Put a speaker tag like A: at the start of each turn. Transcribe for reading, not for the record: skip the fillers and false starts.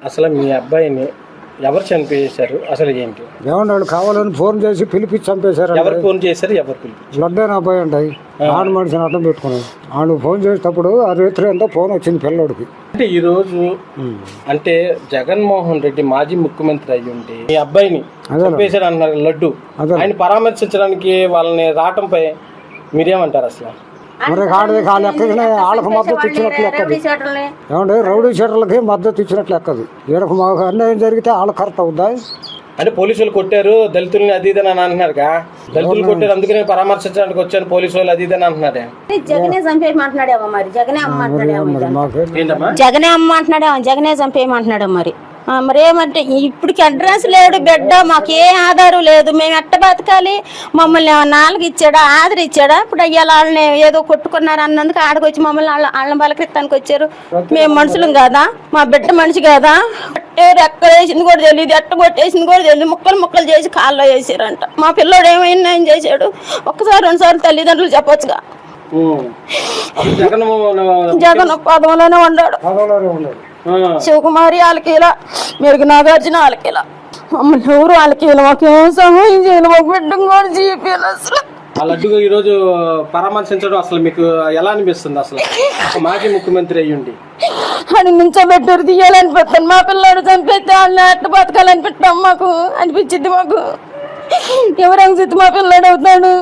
A: అసలు మీ అబ్బాయిని ఎవరు చంపేశారు? అసలు ఏంటి?
B: ఏమన్నాడు కావాలని ఫోన్ చేసి పిలిపించి చంపేశారు.
A: ఎవరు ఫోన్ చేశారు? ఎవరు పిలిపించారు?
B: లడ్డైన అబ్బాయి అండి ఆడ మనిషిని అడ్డం పెట్టుకున్నాడు. ఆడు ఫోన్ చేసేటప్పుడు ఆ రేత్రి ఎంతో ఫోన్ వచ్చింది పిల్లోడికి.
A: అంటే ఈ రోజు అంటే జగన్మోహన్ రెడ్డి మాజీ ముఖ్యమంత్రి అయ్యి ఉంటే మీ అబ్బాయిని చంపేశారు అన్నారు లడ్డు. ఆయన పరామర్శించడానికి వాళ్ళని రావటంపై మీరేమంటారు? అసలు
B: మరి ఆడది కాలు ఎక్కడికి వాళ్ళకి మద్దతు ఇచ్చినట్లు ఎక్కది. ఏమంటే రౌడీ షీటర్లకి మద్దతు ఇచ్చినట్లు ఎక్కదు. ఈడకు మాకు అన్యాయం జరిగితే వాళ్ళకి కరెక్ట్ అవుద్దా?
A: అంటే పోలీసులు కొట్టారు దళితుల్ని అది ఇదని అని అంటున్నారుగా. దళితులు కొట్టారు అందుకనే పరామర్శించడానికి వచ్చాను పోలీసు వాళ్ళు అది ఇదని అంటున్నారే.
C: జగనే చంపేయమంటున్నాడేమో మరి. జగనే అమ్మ
A: ఏంటమ్మా?
C: జగనే అమ్మ అంటున్నాడేమో. జగనే చంపేయమంటున్నాడు మరి. మరి ఏమంటే ఇప్పటికి అడ్రస్ లేడు బిడ్డ, మాకు ఏ ఆధారం లేదు. మేము ఎట్ట బతకాలి? మమ్మల్ని నాలుగు ఇచ్చాడా ఆధార్ ఇచ్చాడా? ఇప్పుడు అయ్యాల వాళ్ళని ఏదో కొట్టుకున్నారు అన్నందుకు ఆడకొచ్చి మమ్మల్ని వాళ్ళని బలకెత్తానికి వచ్చారు. మేము మనుషులం కాదా? మా బిడ్డ మనిషి కాదా? ఎక్కడ వేసింది కూడా తెలియదు, ఎట్ట కొట్టేసింది కూడా తెలియదు. ముక్కలు ముక్కలు చేసి కాల్లో వేసారంట. మా పిల్లోడు ఏమైనా ఏం చేశాడు? ఒక్కసారి రెండుసార్లు తల్లిదండ్రులు చెప్పొచ్చుగా. జగన్ పదవిలోనే ఉన్నాడు. శివకుమారి వాళ్ళకిలా, మెరుగు నాగార్జున వాళ్ళకిలా, మమ్మల్ని ఎవరు వాళ్ళకిలా మాకేం సమయం చేయాలి? మాకు బిడ్డం కూడా చెప్పాలి. అసలు
A: ఆ లడ్డుగా ఈ రోజు పరామర్శించడం అసలు మీకు ఎలా అనిపిస్తుంది? అసలు మాజీ ముఖ్యమంత్రి అయ్యుండి
C: అని నుంచోబెట్టారు తీయాలనిపిస్తాను. మా పిల్లాడు చంపేస్తే వాళ్ళని అట్ట బతకాలనిపిస్తాం మాకు అనిపించింది. మాకు ఎవరంగా మా పిల్లాడు అవుతాడు.